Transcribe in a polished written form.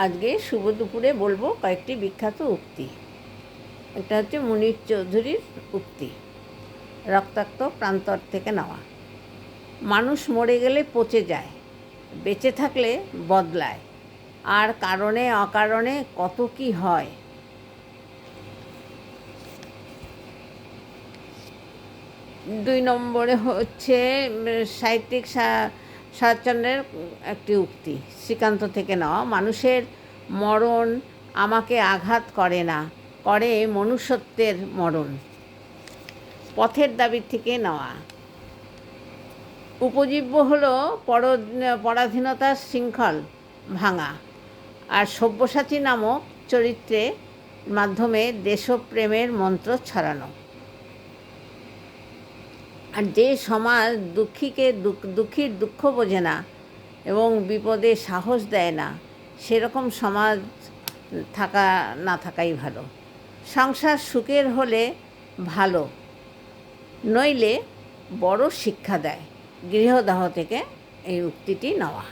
আজকে শুভ দুপুরে বলবো কয়েকটি বিখ্যাত উক্তি। এটা হচ্ছে মুনির চৌধুরীর উক্তি, রক্তাক্ত প্রান্তর থেকে নেওয়া। মানুষ মরে গেলে পচে যায়, বেঁচে থাকলে বদলায়, আর কারণে অকারণে কত কি হয়। দুই নম্বরে হচ্ছে সাহিত্যিক শরৎচন্দ্রের একটি উক্তি, শ্রীকান্ত থেকে নেওয়া। মানুষের মরণ আমাকে আঘাত করে না, করে মনুষ্যত্বের মরণ। পথের দাবি থেকে নেওয়া। উপজীব্য হলো পরাধীনতার শৃঙ্খল ভাঙা, আর সব্যসাচী নামক চরিত্রের মাধ্যমে দেশপ্রেমের মন্ত্র ছড়ানো। আর যে সমাজ দুঃখীর দুঃখ বোঝে না এবং বিপদে সাহস দেয় না, সেরকম সমাজ না থাকাই ভালো। সংসার সুখের হলে ভালো, নইলে বড় শিক্ষা দেয়। গৃহদাহ থেকে এই উক্তিটি নেওয়া।